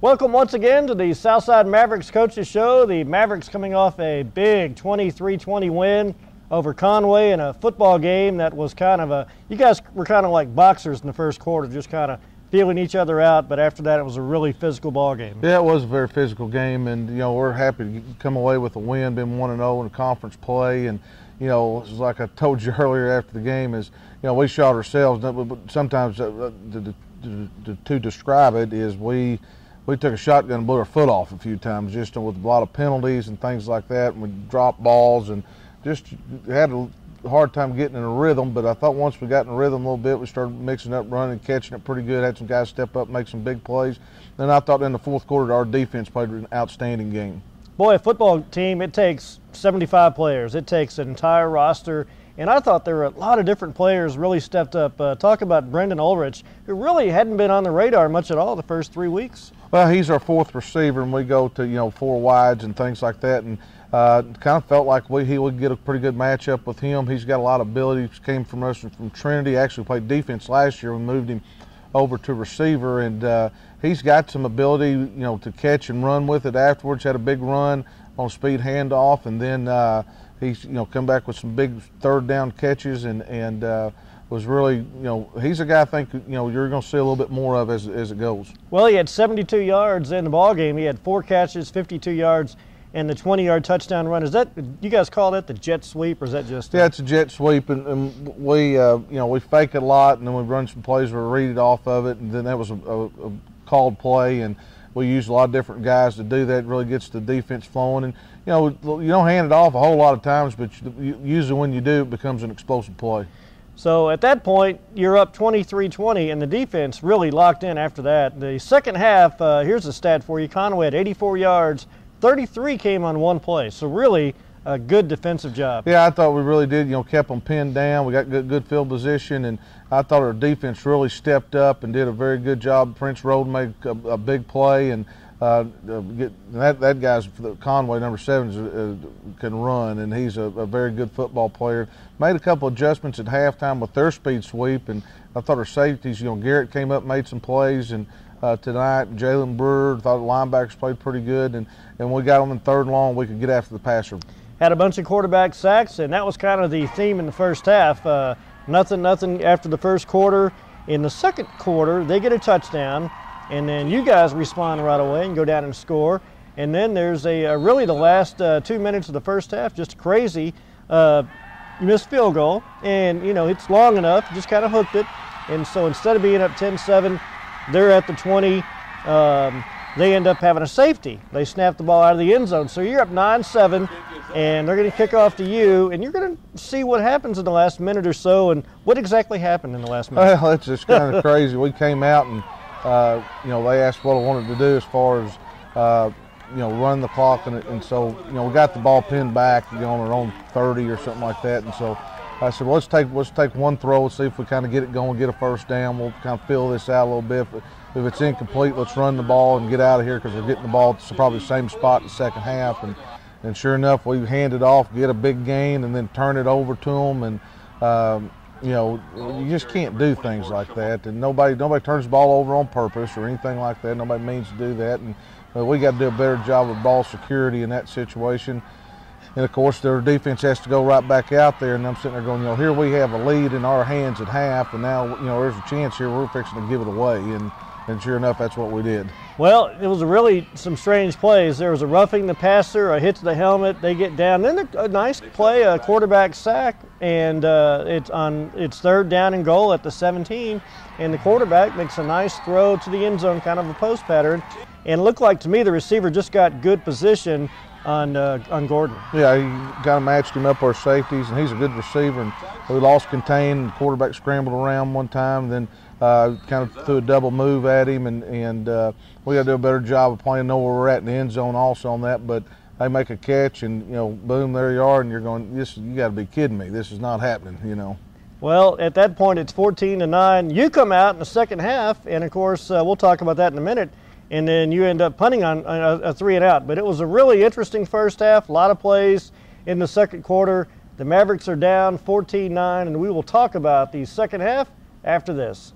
Welcome once again to the Southside Mavericks Coaches Show. The Mavericks coming off a big 23-20 win over Conway in a football game that was kind of you guys were kind of like boxers in the first quarter, just kind of feeling each other out, but after that it was a really physical ball game. Yeah, it was a very physical game, and we're happy to come away with a win, been 1-0 in conference play, and like I told you earlier after the game is, we shot ourselves, but sometimes to describe it is we took a shotgun and blew our foot off a few times, just with a lot of penalties and things like that, and we dropped balls and just had a hard time getting in a rhythm. But I thought once we got in a rhythm a little bit, we started mixing up, running, catching it pretty good, had some guys step up, make some big plays. Then I thought in the fourth quarter our defense played an outstanding game. Boy, a football team, it takes 75 players. It takes an entire roster. And I thought there were a lot of different players really stepped up. Talk about Brendan Ulrich, who really hadn't been on the radar much at all the first 3 weeks. Well, he's our fourth receiver, and we go to, 4 wides and things like that. And kind of felt like he would get a pretty good matchup with him. He's got a lot of ability. He came from us from Trinity. Actually played defense last year. We moved him over to receiver, and he's got some ability, to catch and run with it afterwards. Had a big run on a speed handoff, and then he's come back with some big third down catches, and was really, he's a guy I think you're going to see a little bit more of as it goes. Well, he had 72 yards in the ball game. He had 4 catches, 52 yards, and the 20-yard touchdown run. Is that, you guys call that the jet sweep, or is that just? Yeah, it's a jet sweep, and we we fake it a lot, and then we run some plays where we read it off of it, and then that was a called play, and we use a lot of different guys to do that. It really gets the defense flowing, and you don't hand it off a whole lot of times, but usually when you do, it becomes an explosive play. So at that point, you're up 23-20, and the defense really locked in after that. The second half, here's a stat for you. Conway had 84 yards, 33 came on one play. So really a good defensive job. Yeah, I thought we really did, kept them pinned down. We got good field position, and I thought our defense really stepped up and did a very good job. Prince Road made a big play, and that guy's Conway, number 7, can run, and he's a very good football player. Made a couple adjustments at halftime with their speed sweep, and I thought our safeties, Garrett came up, made some plays, and tonight Jalen Brewer, thought the linebackers played pretty good, and we got them in third and long, we could get after the passer. Had a bunch of quarterback sacks, and that was kind of the theme in the first half. Nothing after the first quarter. In the second quarter, they get a touchdown, and then you guys respond right away and go down and score. And then there's really the last 2 minutes of the first half, just crazy. Missed field goal, and it's long enough, just kind of hooked it. And so instead of being up 10-7, they're at the 20. They end up having a safety. They snap the ball out of the end zone. So you're up 9-7, and they're going to kick off to you, and you're going to see what happens in the last minute or so. And what exactly happened in the last minute? Well, it's just kind of crazy. We came out, and they asked what I wanted to do as far as run the clock, and so we got the ball pinned back on our own 30 or something like that, and so I said, well, let's take one throw and see if we kind of get it going, get a first down. We'll kind of fill this out a little bit. If it's incomplete, let's run the ball and get out of here, because we're getting the ball to probably the same spot in the second half. And sure enough, we hand it off, get a big gain, and then turn it over to them. And you just can't do things like that. And nobody turns the ball over on purpose or anything like that. Nobody means to do that. And we got to do a better job of ball security in that situation. And of course, their defense has to go right back out there, and I'm sitting there going, here we have a lead in our hands at half, and now, there's a chance here we're fixing to give it away, and sure enough, that's what we did. Well, it was really some strange plays. There was a roughing the passer, a hit to the helmet, they get down. Then a nice play, a quarterback sack, and it's third down and goal at the 17, and the quarterback makes a nice throw to the end zone, kind of a post pattern, and it looked like to me the receiver just got good position on Gordon. Yeah, he kind of matched him up our safeties, and he's a good receiver. And we lost contain, and the quarterback scrambled around one time, then kind of threw a double move at him, and we got to do a better job of playing, know where we're at in the end zone also on that. But they make a catch, and boom, there you are, and you're going, you got to be kidding me. This is not happening, Well, at that point, it's 14-9. You come out in the second half, and of course, we'll talk about that in a minute. And then you end up punting on a 3-and-out. But it was a really interesting first half, a lot of plays in the second quarter. The Mavericks are down 14-9, and we will talk about the second half after this.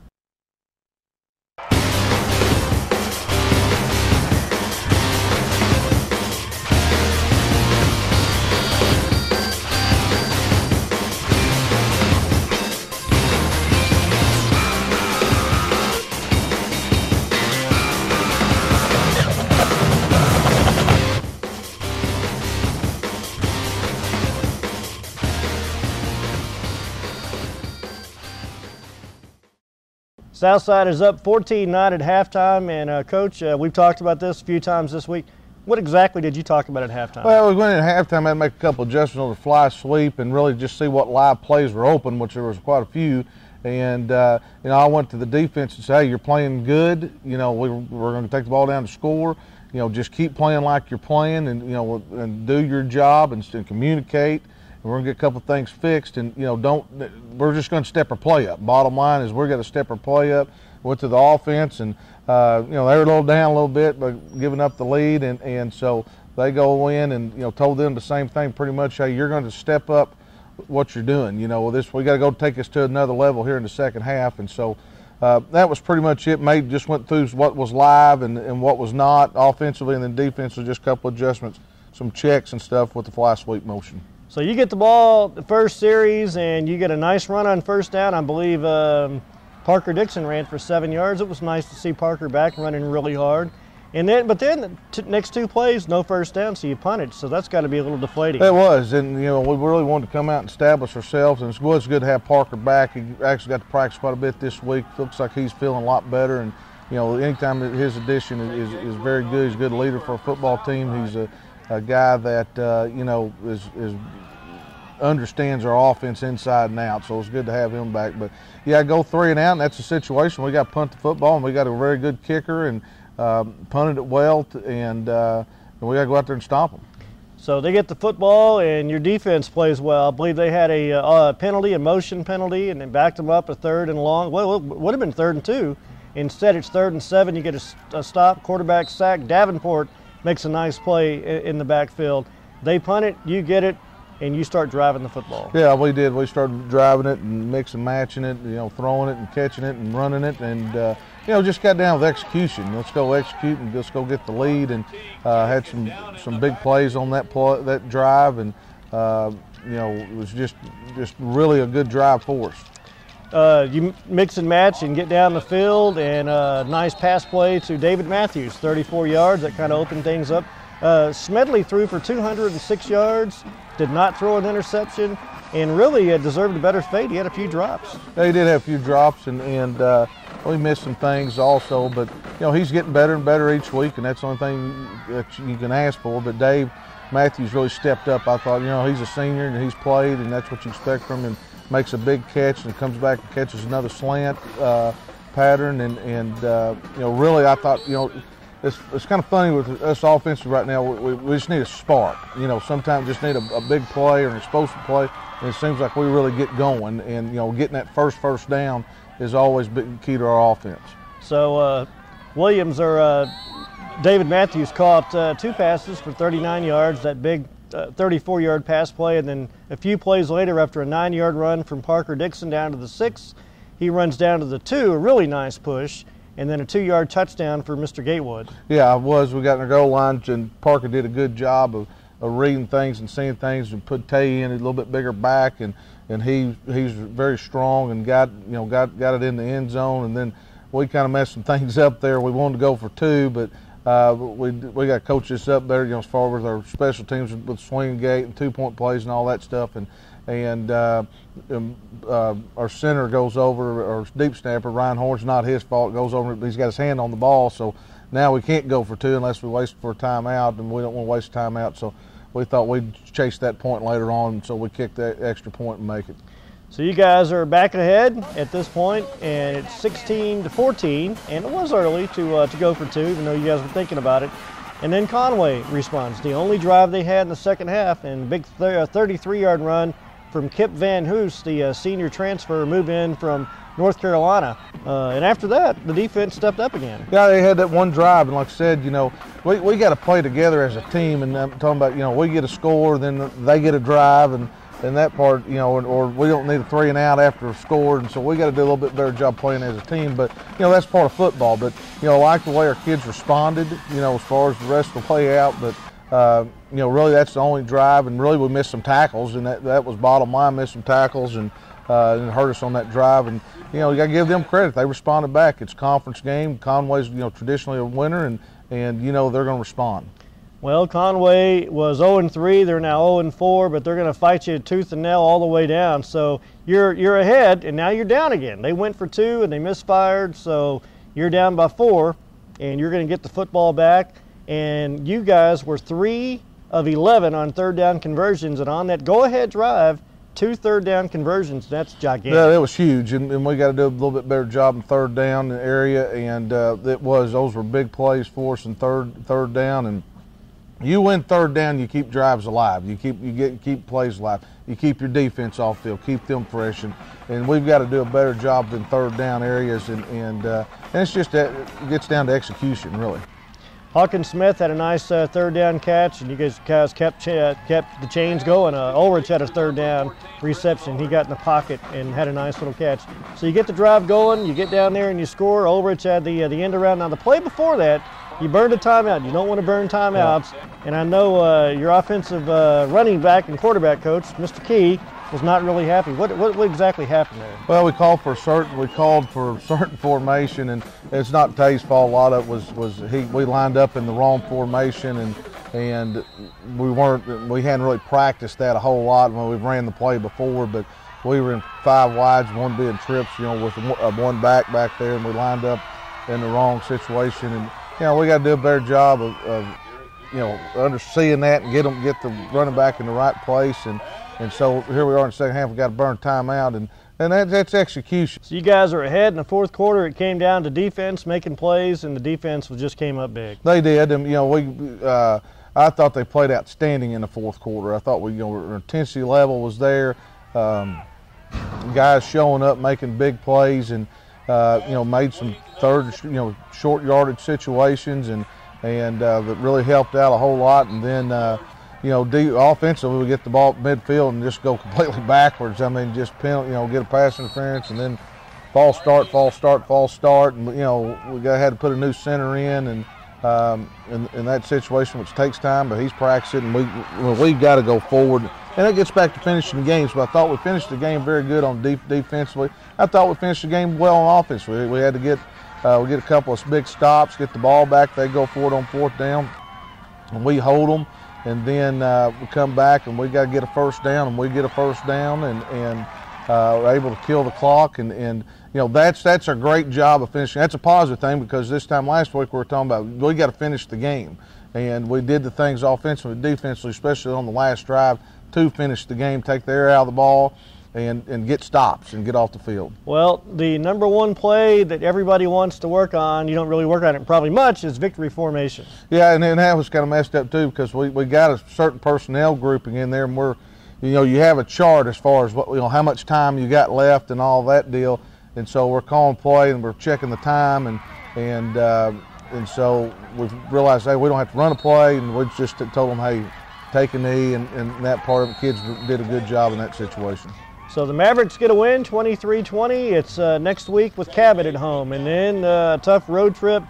Southside is up 14-9 at halftime, and Coach, we've talked about this a few times this week. What exactly did you talk about at halftime? Well, we went in at halftime, had to make a couple adjustments on the fly sweep and really just see what live plays were open, which there was quite a few. And, you know, I went to the defense and said, hey, you're playing good. You know, we're going to take the ball down to score. You know, just keep playing like you're playing and, you know, and do your job and communicate. And we're going to get a couple things fixed. And, you know, we're just going to step our play up. Bottom line is we're going to step our play up. Went to the offense and, you know, they were a little down a little bit, but giving up the lead. And so they go in and, you know, told them the same thing pretty much. Hey, you're going to step up what you're doing. You know, we got to go take us to another level here in the second half. And so that was pretty much it. Just went through what was live and what was not offensively, and then defensively, just a couple adjustments, some checks and stuff with the fly sweep motion. So you get the ball the first series and you get a nice run on first down. I believe Parker Dixon ran for 7 yards. It was nice to see Parker back running really hard. And then, but then the next 2 plays, no first down, so you punted. So that's got to be a little deflating. It was, and you know, we really wanted to come out and establish ourselves, and it was good to have Parker back. He actually got to practice quite a bit this week. Looks like he's feeling a lot better, and you know, anytime his addition is very good. He's a good leader for a football team. He's a guy that you know is understands our offense inside and out, so it's good to have him back. But yeah, go 3 and out, and that's the situation. We got to punt the football, and we got a very good kicker, and punted it well, and we got to go out there and stop them. So they get the football, and your defense plays well. I believe they had a penalty, a motion penalty, and they backed them up a 3rd and long. Well, it would have been 3rd and 2. Instead, it's 3rd and 7. You get a stop, quarterback sack. Davenport makes a nice play in the backfield. They punt it, you get it, and you start driving the football. Yeah, we did. We started driving it and mix and matching it, you know, throwing it and catching it and running it, and you know, just got down with execution. Let's go execute and let's go get the lead, and had some big plays on that drive, and you know, it was just really a good drive for us. You mix and match and get down the field, and a nice pass play to David Matthews, 34 yards. That kind of opened things up. Smedley threw for 206 yards, did not throw an interception, and really deserved a better fate. He had a few drops. Yeah, he did have a few drops, and we missed some things also, but you know, he's getting better and better each week, and that's the only thing that you can ask for. But Dave Matthews really stepped up. I thought, you know, he's a senior and he's played, and that's what you expect from him. Makes a big catch and comes back and catches another slant pattern, and you know, really I thought, you know, it's kind of funny with us offensive right now. We just need a spark. You know, sometimes just need a big play or an explosive play, and it seems like we really get going. And you know, getting that first down is always big key to our offense. So Williams or David Matthews caught 2 passes for 39 yards. That big 34-yard pass play, and then a few plays later, after a 9-yard run from Parker Dixon down to the 6, he runs down to the 2. A really nice push. And then a 2-yard touchdown for Mr. Gatewood. Yeah, it was. We got in our goal line, and Parker did a good job of reading things and seeing things, and put Tay in a little bit bigger back, and he's very strong and got it in the end zone. And then we kind of messed some things up there. We wanted to go for 2, but we got to coach this up there, you know, as far as our special teams with swing gate and 2-point plays and all that stuff. And our center goes over, our deep snapper, Ryan Horn's not his fault, goes over, he's got his hand on the ball, so now we can't go for 2 unless we wait for a timeout, and we don't want to waste a timeout, so we thought we'd chase that point later on, so we kicked that extra point and make it. So you guys are back ahead at this point, and it's 16-14, and it was early to go for 2, even though you guys were thinking about it. And then Conway responds. The only drive they had in the second half, and a big 33-yard run from Kip Van Hoos, the senior transfer move in from North Carolina. And after that, the defense stepped up again. Yeah, they had that one drive, and like I said, you know, we got to play together as a team, and I'm talking about, you know, we get a score, then they get a drive, and that part, you know, or we don't need a 3 and out after a score, and so we got to do a little bit better job playing as a team. But, you know, that's part of football. But, you know, I like the way our kids responded, you know, as far as the rest of the play out. But, you know, really that's the only drive, and really we missed some tackles, and that was bottom line, missed some tackles, and it hurt us on that drive. And, you know, you got to give them credit. They responded back. It's a conference game. Conway's, you know, traditionally a winner, and you know, they're going to respond. Well, Conway was 0-3. They're now 0-4, but they're going to fight you tooth and nail all the way down. So you're ahead, and now you're down again. They went for 2 and they misfired, so you're down by 4, and you're going to get the football back. And you guys were 3 of 11 on third down conversions, and on that go-ahead drive, 2 third down conversions. That's gigantic. Yeah, it was huge, and we got to do a little bit better job in third down area, and those were big plays for us in third down. And you win third down, you keep drives alive. You keep plays alive. You keep your defense off field, keep them fresh, and we've got to do a better job in third down areas, and it's just that it gets down to execution, really. Hawkins Smith had a nice third down catch, and you guys kept the chains going. Ulrich had a third down reception. He got in the pocket and had a nice little catch. So you get the drive going, you get down there and you score. Ulrich had the end around. Now the play before that, you burned a timeout. You don't want to burn timeouts. And I know your offensive running back and quarterback coach, Mr. Key, was not really happy. What exactly happened there? Well, we called for a certain formation, and it's not Tay's fault. A lot of it we lined up in the wrong formation, and we hadn't really practiced that a whole lot when we ran the play before, but we were in 5 wides, one being trips, with one back there, and we lined up in the wrong situation. And we got to do a better job of seeing that and get the running back in the right place. And so here we are in the second half. We got to burn timeout, and that's execution. So you guys are ahead in the fourth quarter. It came down to defense making plays, and the defense just came up big. They did, and I thought they played outstanding in the fourth quarter. I thought our intensity level was there. Guys showing up, making big plays, and made some short yardage situations, and that really helped out a whole lot. And then offensively, we get the ball at midfield and just go completely backwards. I mean, just get a pass interference, and then false start, and we had to put a new center in that situation, which takes time, but he's practicing, and we've got to go forward. And that gets back to finishing the games. But I thought we finished the game very good on defensively. I thought we finished the game well on offense. We had to get a couple of big stops, get the ball back. They go for it on fourth down, and we hold them. And then we come back, and we got to get a first down, and we get a first down, and we're able to kill the clock. And that's a great job of finishing. That's a positive thing, because this time last week we were talking about we got to finish the game, and we did the things offensively, defensively, especially on the last drive, to finish the game, take the air out of the ball, and get stops and get off the field. Well, the number one play that everybody wants to work on, you don't really work on it probably much, is victory formation. Yeah, and that was kind of messed up too, because we got a certain personnel grouping in there, and you have a chart as far as how much time you got left and all that deal, and so we're calling play and we're checking the time, and so we realized, hey, we don't have to run a play, and we just told them, hey, take a knee, and that part of the kids did a good job in that situation. So the Mavericks get a win, 23-20. It's next week with Cabot at home, and then a tough road trip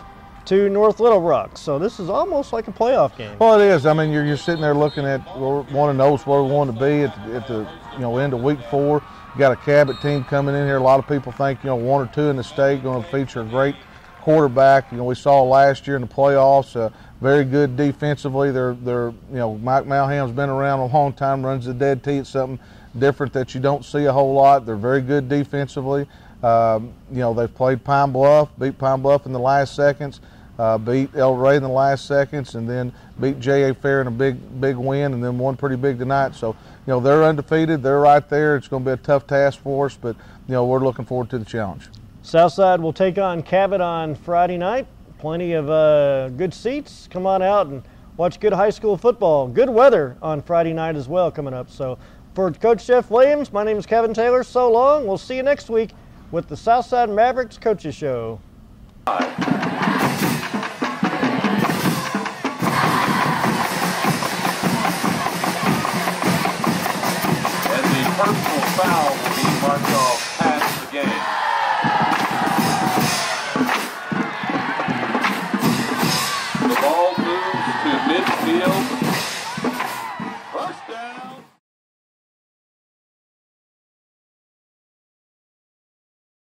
to North Little Rock. So this is almost like a playoff game. Well, it is. I mean, you're sitting there looking at one of those where we want to be at the end of week 4. You got a Cabot team coming in here. A lot of people think 1 or 2 in the state going to feature a great quarterback. We saw last year in the playoffs. Very good defensively. They're Mike Malham's been around a long time, runs the dead tee. It's something different that you don't see a whole lot. They're very good defensively. They've played Pine Bluff, beat Pine Bluff in the last seconds, beat El Rey in the last seconds, and then beat J.A. Fair in a big win, and then won pretty big tonight. So, they're undefeated. They're right there. It's going to be a tough task for us, but, we're looking forward to the challenge. Southside will take on Cabot on Friday night. Plenty of good seats. Come on out and watch good high school football. Good weather on Friday night as well coming up. So for Coach Jeff Williams, my name is Kevin Taylor. So long. We'll see you next week with the Southside Mavericks Coaches Show. And the personal foul will be marked off past the game. The ball moves to midfield.